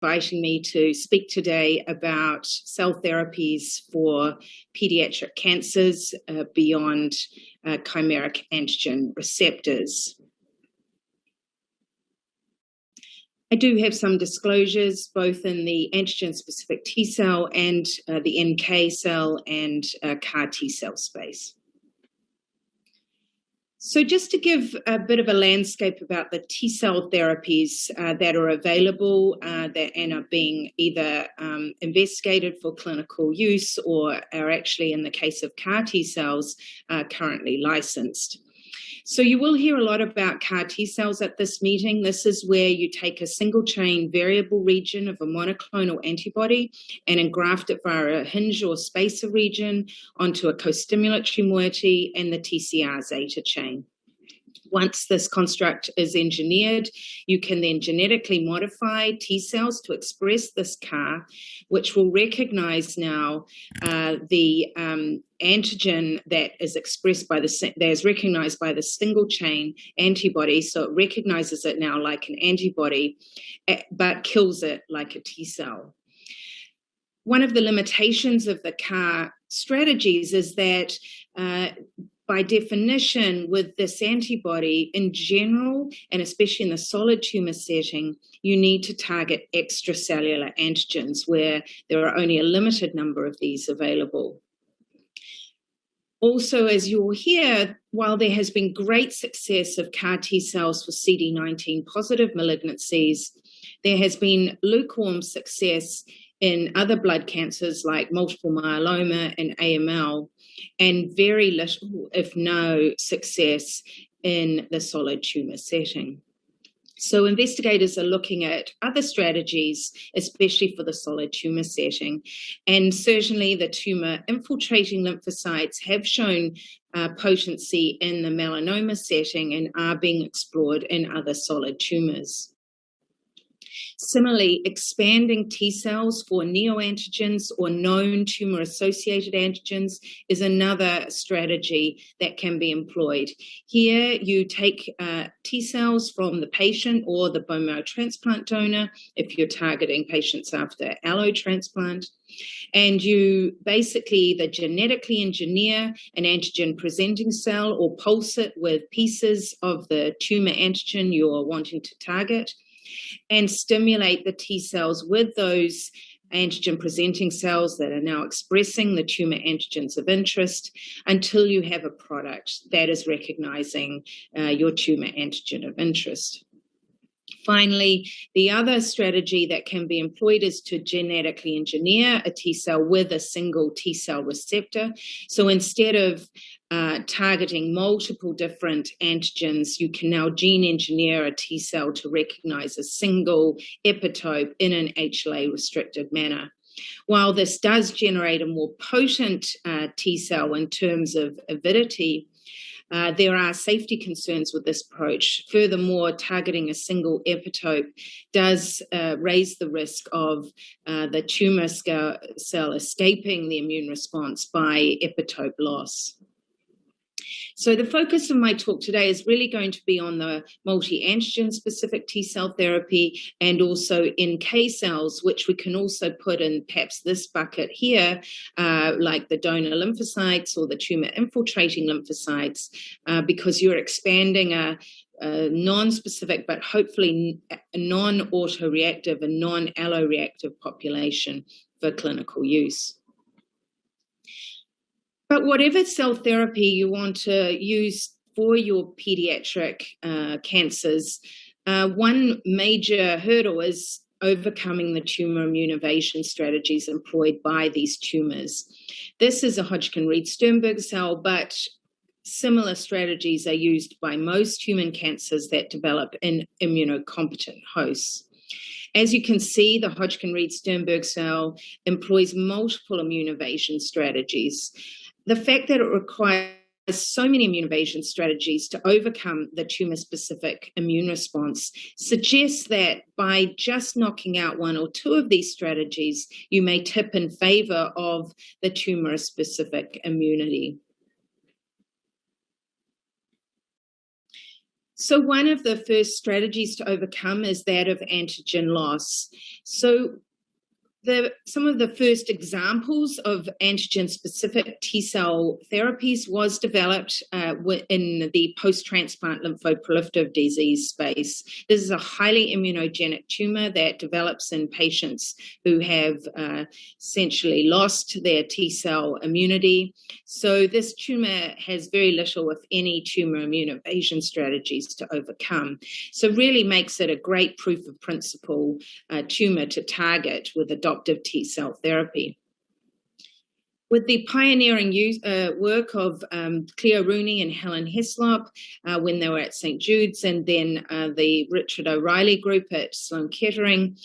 inviting me to speak today about cell therapies for pediatric cancers beyond chimeric antigen receptors. I do have some disclosures both in the antigen-specific T cell and the NK cell and CAR T cell space. So just to give a bit of a landscape about the T cell therapies that are available and are being either investigated for clinical use or are actually, in the case of CAR T cells, currently licensed. So you will hear a lot about CAR T cells at this meeting. This is where you take a single chain variable region of a monoclonal antibody and engraft it via a hinge or spacer region onto a co-stimulatory moiety and the TCR zeta chain. Once this construct is engineered, you can then genetically modify T cells to express this CAR, which will recognize now the antigen that is expressed by that is recognized by the single chain antibody. So it recognizes it now like an antibody, but kills it like a T cell. One of the limitations of the CAR strategies is that by definition, with this antibody in general, and especially in the solid tumor setting, you need to target extracellular antigens where there are only a limited number of these available. Also, as you'll hear, while there has been great success of CAR T cells for CD19 positive malignancies, there has been lukewarm success in other blood cancers like multiple myeloma and AML, and very little, if no, success in the solid tumor setting. So investigators are looking at other strategies, especially for the solid tumor setting. And certainly the tumor infiltrating lymphocytes have shown potency in the melanoma setting and are being explored in other solid tumors. Similarly, expanding T cells for neoantigens or known tumor-associated antigens is another strategy that can be employed. Here, you take T cells from the patient or the bone marrow transplant donor, if you're targeting patients after allo transplant, and you basically either genetically engineer an antigen-presenting cell or pulse it with pieces of the tumor antigen you're wanting to target, and stimulate the T cells with those antigen-presenting cells that are now expressing the tumor antigens of interest until you have a product that is recognizing your tumor antigen of interest. Finally, the other strategy that can be employed is to genetically engineer a T cell with a single T cell receptor. So instead of targeting multiple different antigens, you can now gene engineer a T cell to recognize a single epitope in an HLA-restricted manner. While this does generate a more potent T cell in terms of avidity, there are safety concerns with this approach. Furthermore, targeting a single epitope does raise the risk of the tumor cell escaping the immune response by epitope loss. So the focus of my talk today is really going to be on the multi-antigen specific T cell therapy and also NK cells, which we can also put in perhaps this bucket here, like the donor lymphocytes or the tumor infiltrating lymphocytes, because you're expanding a non-specific but hopefully a non-autoreactive and non-alloreactive population for clinical use. But whatever cell therapy you want to use for your pediatric cancers, one major hurdle is overcoming the tumor immune evasion strategies employed by these tumors. This is a Hodgkin-Reed-Sternberg cell, but similar strategies are used by most human cancers that develop in immunocompetent hosts. As you can see, the Hodgkin-Reed-Sternberg cell employs multiple immune evasion strategies. The fact that it requires so many immune evasion strategies to overcome the tumor-specific immune response suggests that by just knocking out one or two of these strategies, you may tip in favor of the tumor-specific immunity. So one of the first strategies to overcome is that of antigen loss. So some of the first examples of antigen-specific T-cell therapies was developed in the post-transplant lymphoproliferative disease space. This is a highly immunogenic tumor that develops in patients who have essentially lost their T-cell immunity. So this tumor has very little, if any, tumor immune evasion strategies to overcome. So really makes it a great proof of principle tumor to target with adoptive T-cell therapy. With the pioneering work of Cleo Rooney and Helen Heslop when they were at St. Jude's, and then the Richard O'Reilly group at Sloan Kettering,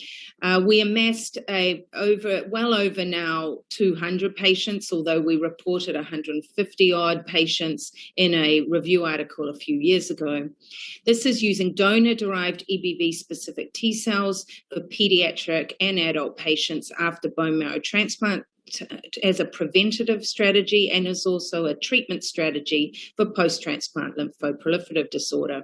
we amassed well over now 200 patients, although we reported 150-odd patients in a review article a few years ago. This is using donor-derived EBV-specific T-cells for pediatric and adult patients after bone marrow transplant, as a preventative strategy, and is also a treatment strategy for post-transplant lymphoproliferative disorder.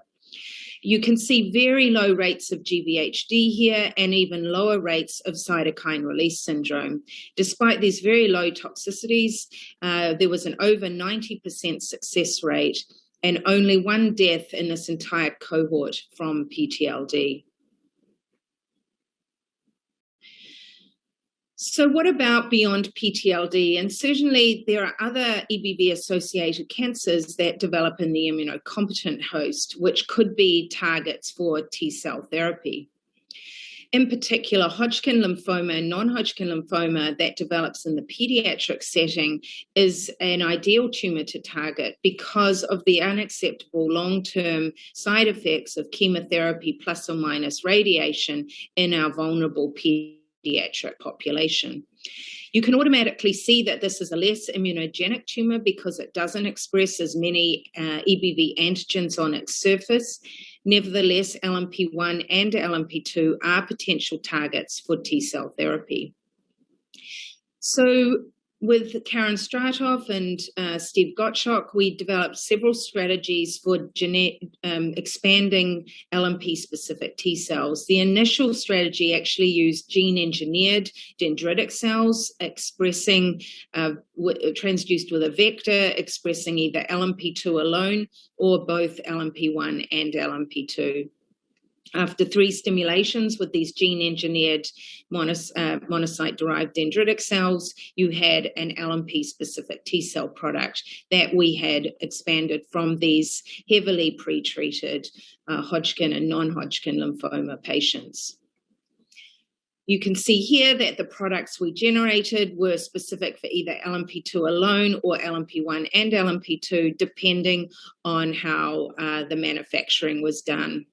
You can see very low rates of GVHD here and even lower rates of cytokine release syndrome. Despite these very low toxicities, there was an over 90% success rate and only one death in this entire cohort from PTLD. So what about beyond PTLD? And certainly there are other EBV-associated cancers that develop in the immunocompetent host, which could be targets for T-cell therapy. In particular, Hodgkin lymphoma and non-Hodgkin lymphoma that develops in the pediatric setting is an ideal tumor to target because of the unacceptable long-term side effects of chemotherapy plus or minus radiation in our vulnerable pediatric population. You can automatically see that this is a less immunogenic tumor because it doesn't express as many EBV antigens on its surface. Nevertheless, LMP1 and LMP2 are potential targets for T-cell therapy. So with Karen Stratoff and Steve Gottschalk, we developed several strategies for expanding LMP-specific T-cells. The initial strategy actually used gene-engineered dendritic cells expressing, transduced with a vector, expressing either LMP2 alone or both LMP1 and LMP2. After 3 stimulations with these gene-engineered monocyte-derived dendritic cells, you had an LMP-specific T-cell product that we had expanded from these heavily pretreated Hodgkin and non-Hodgkin lymphoma patients. You can see here that the products we generated were specific for either LMP2 alone or LMP1 and LMP2, depending on how the manufacturing was done.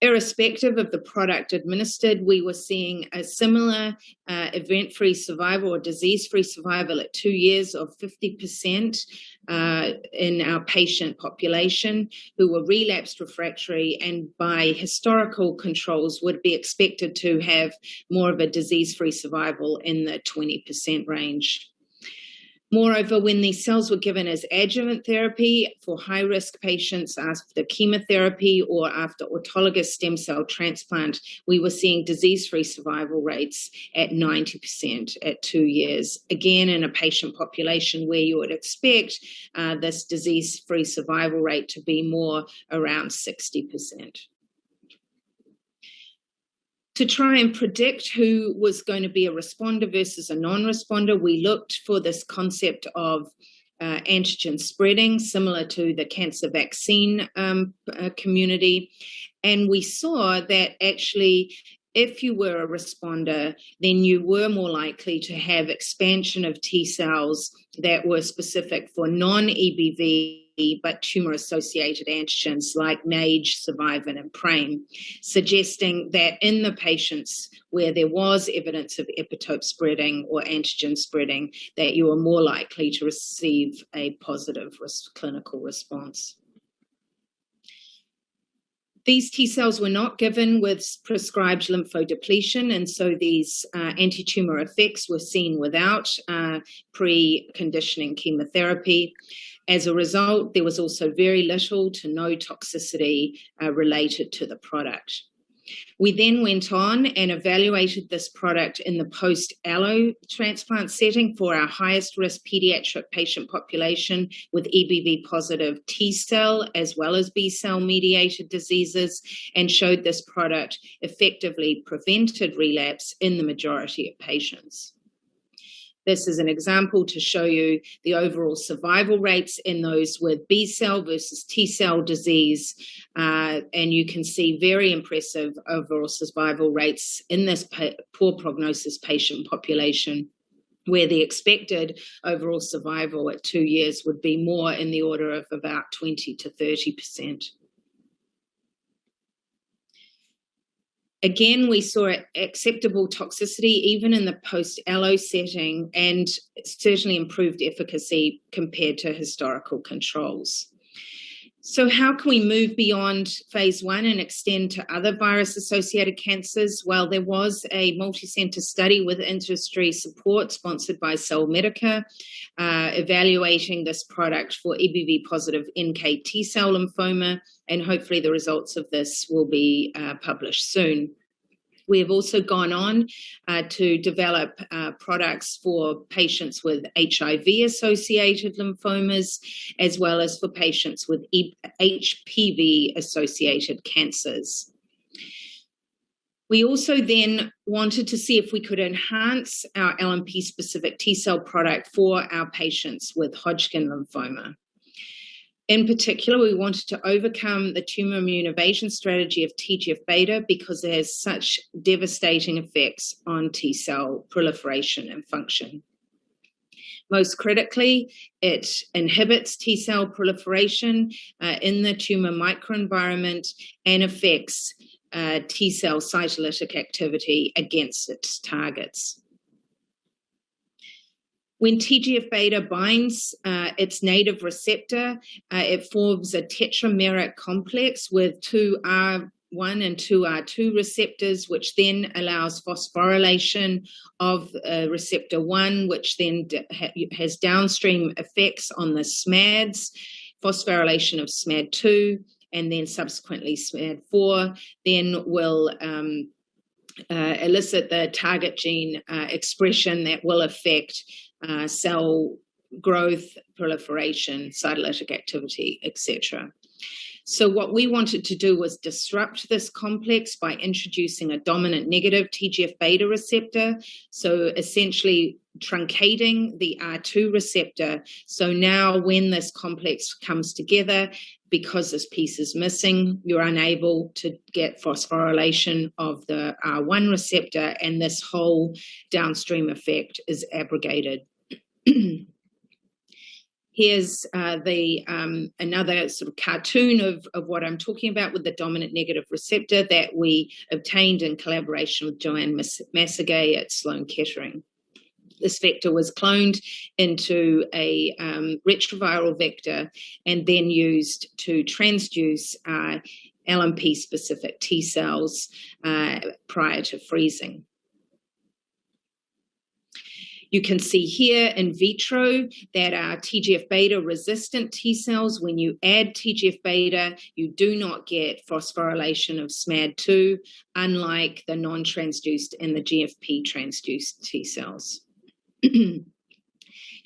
Irrespective of the product administered, we were seeing a similar event-free survival or disease-free survival at 2 years of 50% in our patient population who were relapsed refractory and by historical controls would be expected to have more of a disease-free survival in the 20% range. Moreover, when these cells were given as adjuvant therapy for high-risk patients after chemotherapy or after autologous stem cell transplant, we were seeing disease-free survival rates at 90% at 2 years. Again, in a patient population where you would expect this disease-free survival rate to be more around 60%. To try and predict who was going to be a responder versus a non-responder, we looked for this concept of antigen spreading, similar to the cancer vaccine community. And we saw that actually, if you were a responder, then you were more likely to have expansion of T cells that were specific for non-EBV but tumor-associated antigens like MAGE, survivin, and PRAME, suggesting that in the patients where there was evidence of epitope spreading or antigen spreading, that you were more likely to receive a positive clinical response. These T cells were not given with prescribed lymphodepletion, and so these anti-tumor effects were seen without preconditioning chemotherapy. As a result, there was also very little to no toxicity related to the product. We then went on and evaluated this product in the post-allo transplant setting for our highest risk pediatric patient population with EBV positive T cell as well as B cell mediated diseases, and showed this product effectively prevented relapse in the majority of patients. This is an example to show you the overall survival rates in those with B cell versus T cell disease. And you can see very impressive overall survival rates in this poor prognosis patient population, where the expected overall survival at 2 years would be more in the order of about 20 to 30%. Again, we saw acceptable toxicity even in the post-allo setting, and certainly improved efficacy compared to historical controls. So how can we move beyond phase 1 and extend to other virus-associated cancers? Well, there was a multi-center study with industry support sponsored by Cellmedica, evaluating this product for EBV-positive NK T-cell lymphoma, and hopefully the results of this will be published soon. We have also gone on to develop products for patients with HIV-associated lymphomas, as well as for patients with HPV-associated cancers. We also then wanted to see if we could enhance our LMP-specific T-cell product for our patients with Hodgkin lymphoma. In particular, we wanted to overcome the tumor immune evasion strategy of TGF-beta because it has such devastating effects on T-cell proliferation and function. Most critically, it inhibits T-cell proliferation in the tumor microenvironment and affects T-cell cytolytic activity against its targets. When TGF-beta binds its native receptor, it forms a tetrameric complex with two R1 and two R2 receptors, which then allows phosphorylation of receptor 1, which then has downstream effects on the SMADs, phosphorylation of SMAD2, and then subsequently SMAD4, then will elicit the target gene expression that will affect cell growth, proliferation, cytolytic activity, etc. So what we wanted to do was disrupt this complex by introducing a dominant negative TGF-beta receptor, so essentially truncating the R2 receptor. So now when this complex comes together, because this piece is missing, you're unable to get phosphorylation of the R1 receptor, and this whole downstream effect is abrogated. Here's another sort of cartoon of what I'm talking about with the dominant negative receptor that we obtained in collaboration with Joanne Massagay at Sloan Kettering. This vector was cloned into a retroviral vector and then used to transduce LMP-specific T cells prior to freezing. You can see here in vitro that our TGF-beta resistant T cells, when you add TGF-beta, you do not get phosphorylation of SMAD2, unlike the non-transduced and the GFP transduced T cells. You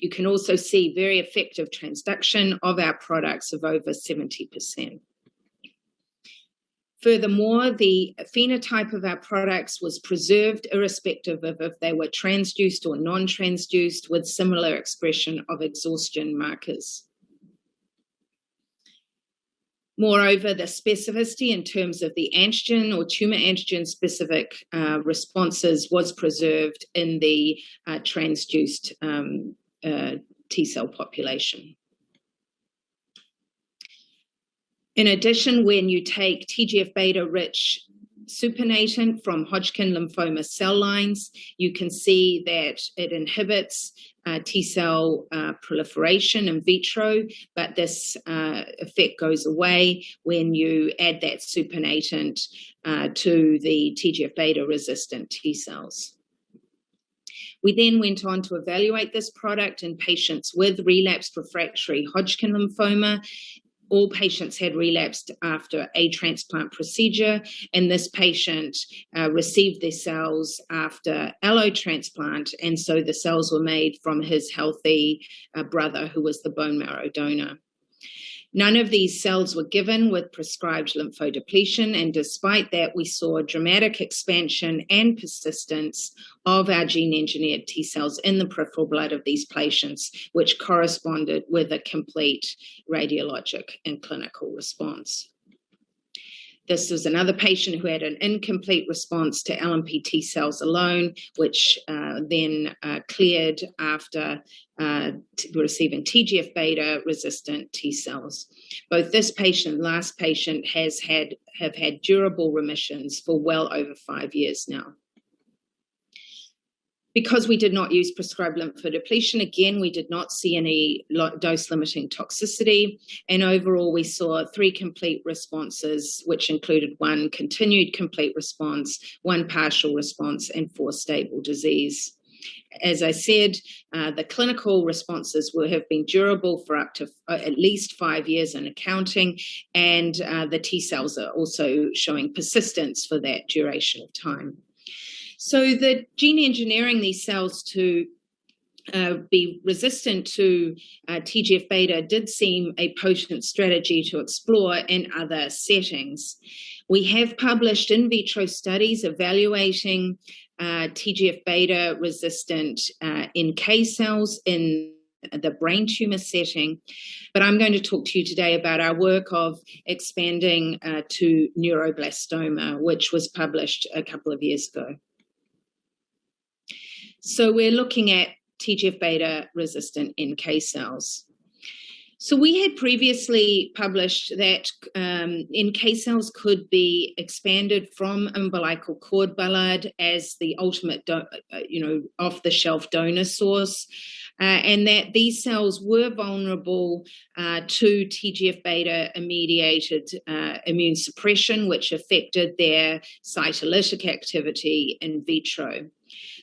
can also see very effective transduction of our products of over 70%. Furthermore, the phenotype of our products was preserved irrespective of if they were transduced or non-transduced, with similar expression of exhaustion markers. Moreover, the specificity in terms of the antigen or tumor antigen specific responses was preserved in the transduced T cell population. In addition, when you take TGF-beta rich supernatant from Hodgkin lymphoma cell lines. You can see that it inhibits T-cell proliferation in vitro, but this effect goes away when you add that supernatant to the TGF-beta resistant T-cells. We then went on to evaluate this product in patients with relapsed refractory Hodgkin lymphoma. All patients had relapsed after a transplant procedure, and this patient received their cells after allotransplant, and so the cells were made from his healthy brother, who was the bone marrow donor. None of these cells were given with prescribed lymphodepletion, and despite that, we saw a dramatic expansion and persistence of our gene-engineered T cells in the peripheral blood of these patients, which corresponded with a complete radiologic and clinical response. This was another patient who had an incomplete response to LMP T cells alone, which then cleared after receiving TGF-beta resistant T cells. Both this patient and last patient have had durable remissions for well over 5 years now. Because we did not use prescribed lymphodepletion, again, we did not see any dose-limiting toxicity, and overall we saw 3 complete responses, which included 1 continued complete response, 1 partial response, and 4 stable disease. As I said, the clinical responses have been durable for up to at least 5 years and accounting, and the T cells are also showing persistence for that duration of time. So the gene engineering these cells to be resistant to TGF-beta did seem a potent strategy to explore in other settings. We have published in vitro studies evaluating TGF-beta resistant NK cells in the brain tumor setting, but I'm going to talk to you today about our work of expanding to neuroblastoma, which was published a couple of years ago. So we're looking at TGF-beta resistant NK cells. So we had previously published that NK cells could be expanded from umbilical cord Bollard as the ultimate, off-the-shelf donor source, and that these cells were vulnerable to TGF-beta mediated immune suppression, which affected their cytolytic activity in vitro.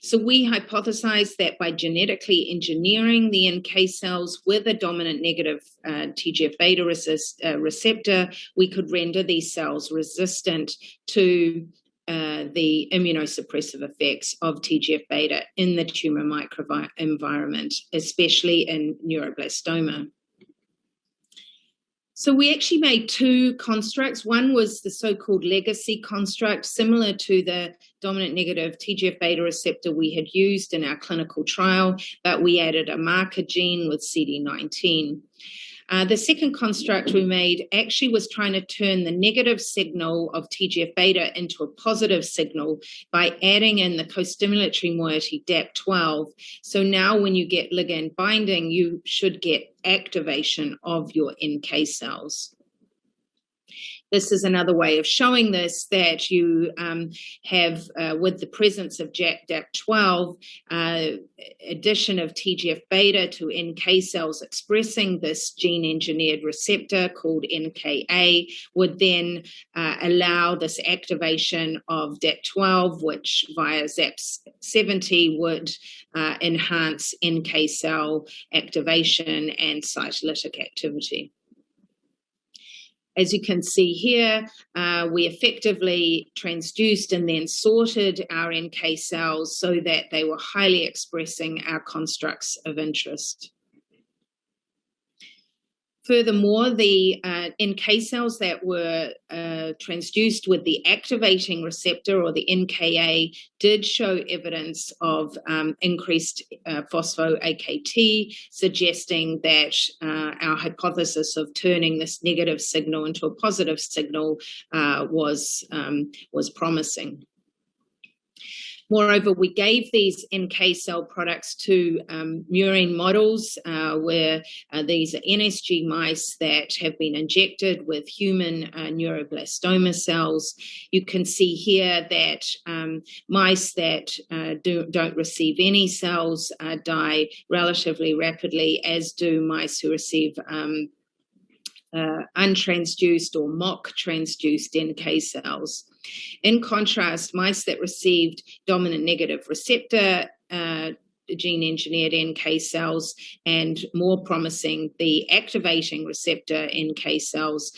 So we hypothesized that by genetically engineering the NK cells with a dominant negative TGF-beta receptor, we could render these cells resistant to the immunosuppressive effects of TGF-beta in the tumor microenvironment, especially in neuroblastoma. So we actually made 2 constructs. One was the so-called legacy construct, similar to the dominant negative TGF-beta receptor we had used in our clinical trial, but we added a marker gene with CD19. The second construct we made actually was trying to turn the negative signal of TGF-beta into a positive signal by adding in the co-stimulatory moiety DAP12. So now when you get ligand binding, you should get activation of your NK cells. This is another way of showing this, that you have, with the presence of DAP12, addition of TGF-beta to NK cells expressing this gene-engineered receptor called NKA would then allow this activation of DAP12, which via ZAP70 would enhance NK cell activation and cytolytic activity. As you can see here, we effectively transduced and then sorted our NK cells so that they were highly expressing our constructs of interest. Furthermore, the NK cells that were transduced with the activating receptor, or the NKA, did show evidence of increased phospho-AKT, suggesting that our hypothesis of turning this negative signal into a positive signal was promising. Moreover, we gave these NK cell products to murine models where these are NSG mice that have been injected with human neuroblastoma cells. You can see here that mice that don't receive any cells die relatively rapidly, as do mice who receive untransduced or mock transduced NK cells. In contrast, mice that received dominant negative receptor gene-engineered NK cells, and more promising, the activating receptor NK cells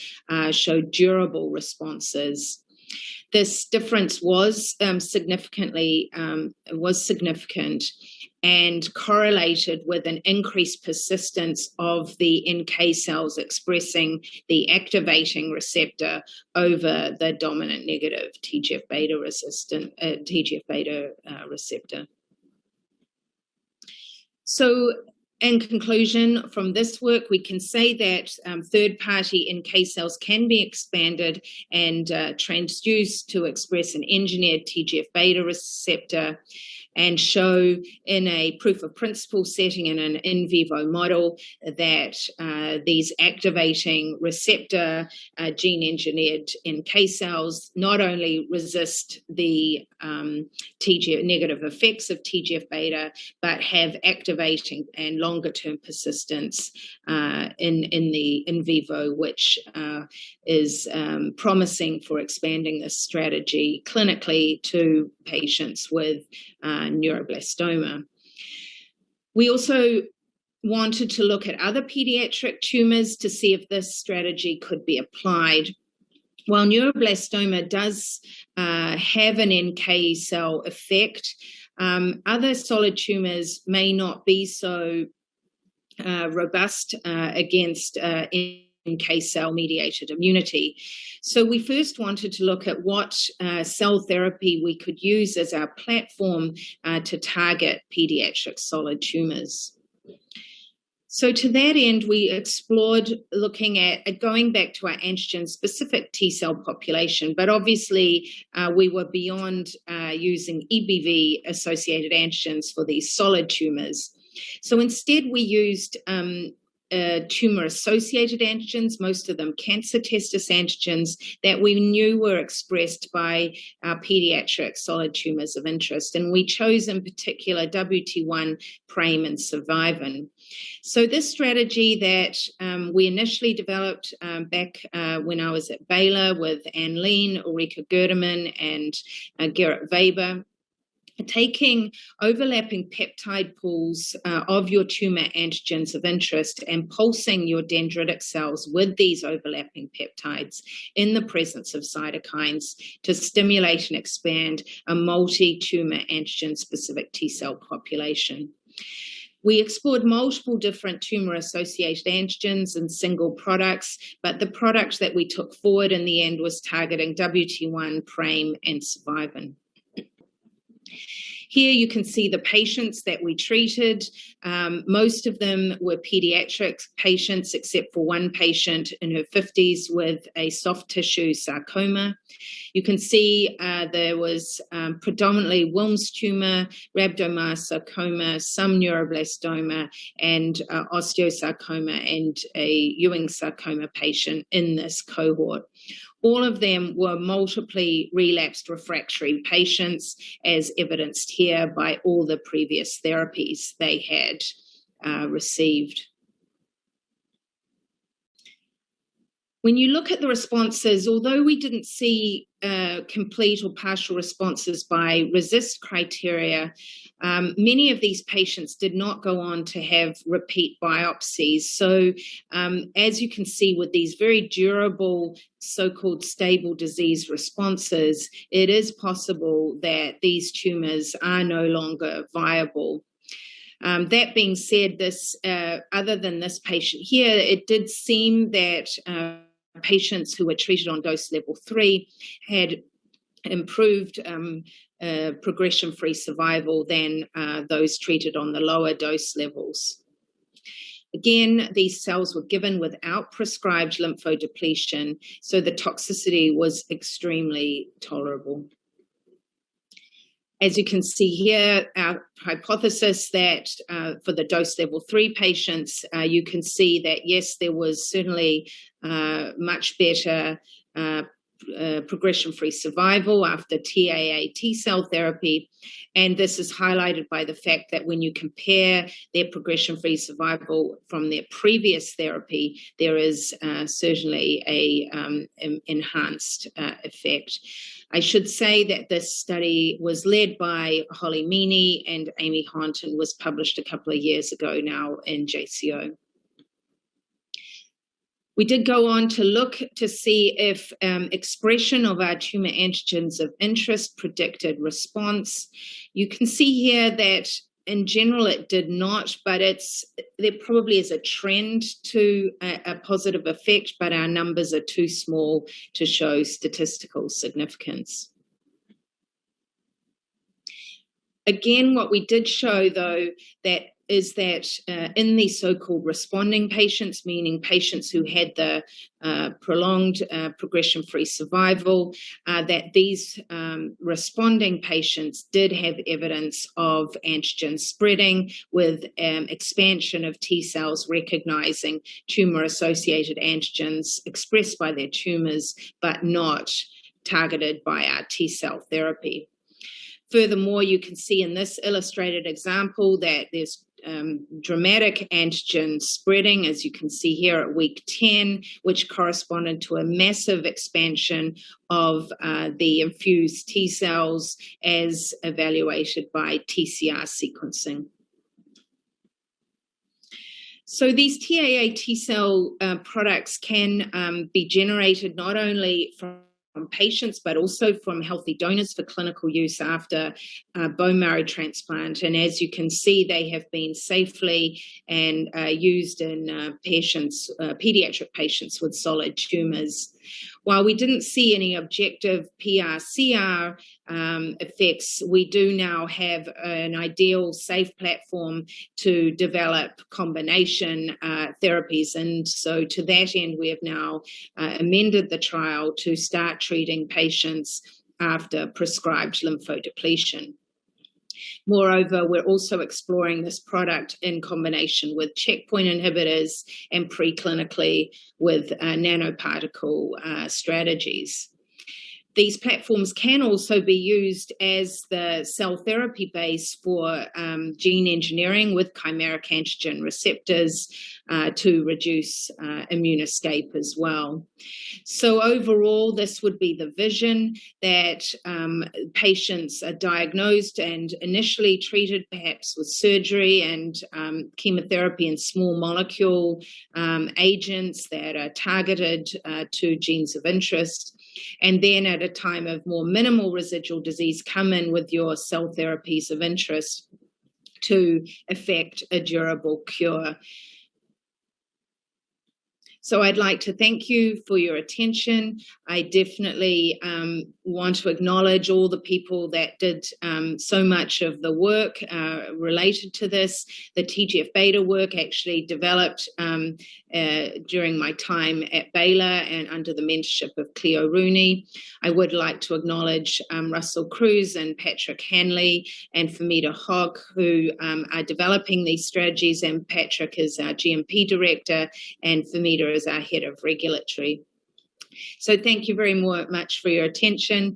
showed durable responses. This difference was significant and correlated with an increased persistence of the NK cells expressing the activating receptor over the dominant negative TGF-beta receptor. So, in conclusion, from this work, we can say that third-party NK cells can be expanded and transduced to express an engineered TGF-beta receptor, and show in a proof of principle setting in an in vivo model that these activating receptor gene-engineered NK cells not only resist the negative effects of TGF-beta, but have activating and longer-term persistence in the in vivo, which is promising for expanding this strategy clinically to patients with neuroblastoma. We also wanted to look at other pediatric tumors to see if this strategy could be applied. While neuroblastoma does have an NK cell effect, other solid tumors may not be so robust against NK cell mediated immunity. So we first wanted to look at what cell therapy we could use as our platform to target pediatric solid tumors. So to that end, we explored looking at going back to our antigen-specific T-cell population, but obviously we were beyond using EBV-associated antigens for these solid tumors. So instead, we used tumor-associated antigens, most of them cancer testis antigens, that we knew were expressed by our pediatric solid tumors of interest. And we chose in particular WT1, PRAME, and survivin. So this strategy that we initially developed back when I was at Baylor with Ann Lean, Ulrike Gerdemann, and Gerrit Weber, taking overlapping peptide pools of your tumor antigens of interest and pulsing your dendritic cells with these overlapping peptides in the presence of cytokines to stimulate and expand a multi-tumor antigen-specific T-cell population. We explored multiple different tumor-associated antigens and single products, but the product that we took forward in the end was targeting WT1, PRAME, and survivin. Here you can see the patients that we treated. Most of them were pediatric patients, except for one patient in her 50s with a soft tissue sarcoma. You can see there was predominantly Wilms tumor, rhabdomyosarcoma, some neuroblastoma, and osteosarcoma, and a Ewing sarcoma patient in this cohort. All of them were multiply relapsed refractory patients, as evidenced here by all the previous therapies they had received. When you look at the responses, although we didn't see complete or partial responses by RECIST criteria, many of these patients did not go on to have repeat biopsies. So as you can see with these very durable so-called stable disease responses, it is possible that these tumors are no longer viable. That being said, this other than this patient here, it did seem that patients who were treated on dose level 3 had improved progression-free survival than those treated on the lower dose levels. Again, these cells were given without prescribed lymphodepletion, so the toxicity was extremely tolerable. As you can see here, our hypothesis that for the dose level 3 patients, you can see that, yes, there was certainly much better progression-free survival after TAA T-cell therapy. And this is highlighted by the fact that when you compare their progression-free survival from their previous therapy, there is certainly a enhanced effect. I should say that this study was led by Holly Meany and Amy Hunt and was published a couple of years ago now in JCO. We did go on to look to see if expression of our tumor antigens of interest predicted response. You can see here that in general it did not, but there probably is a trend to a positive effect, but our numbers are too small to show statistical significance. Again, what we did show, though, is that in these so-called responding patients, meaning patients who had the prolonged progression-free survival, that these responding patients did have evidence of antigen spreading with expansion of T cells recognizing tumor-associated antigens expressed by their tumors, but not targeted by our T cell therapy. Furthermore, you can see in this illustrated example that there's dramatic antigen spreading, as you can see here at week 10, which corresponded to a massive expansion of the infused T cells as evaluated by TCR sequencing. So these TAA T cell products can be generated not only from patients, but also from healthy donors for clinical use after bone marrow transplant. And as you can see, they have been safely and used in pediatric patients with solid tumors. While we didn't see any objective PR/CR effects, we do now have an ideal safe platform to develop combination therapies. And so to that end, we have now amended the trial to start treating patients after prescribed lymphodepletion. Moreover, we're also exploring this product in combination with checkpoint inhibitors and preclinically with nanoparticle strategies. These platforms can also be used as the cell therapy base for gene engineering with chimeric antigen receptors to reduce immune escape as well. So overall, this would be the vision, that patients are diagnosed and initially treated perhaps with surgery and chemotherapy and small molecule agents that are targeted to genes of interest. And then at a time of more minimal residual disease, come in with your cell therapies of interest to effect a durable cure. So I'd like to thank you for your attention. I definitely want to acknowledge all the people that did so much of the work related to this. The TGF-beta work actually developed during my time at Baylor and under the mentorship of Cleo Rooney. I would like to acknowledge Russell Cruz and Patrick Hanley and Famita Hogg, who are developing these strategies, and Patrick is our GMP director and Famita is our head of regulatory. So thank you very much for your attention.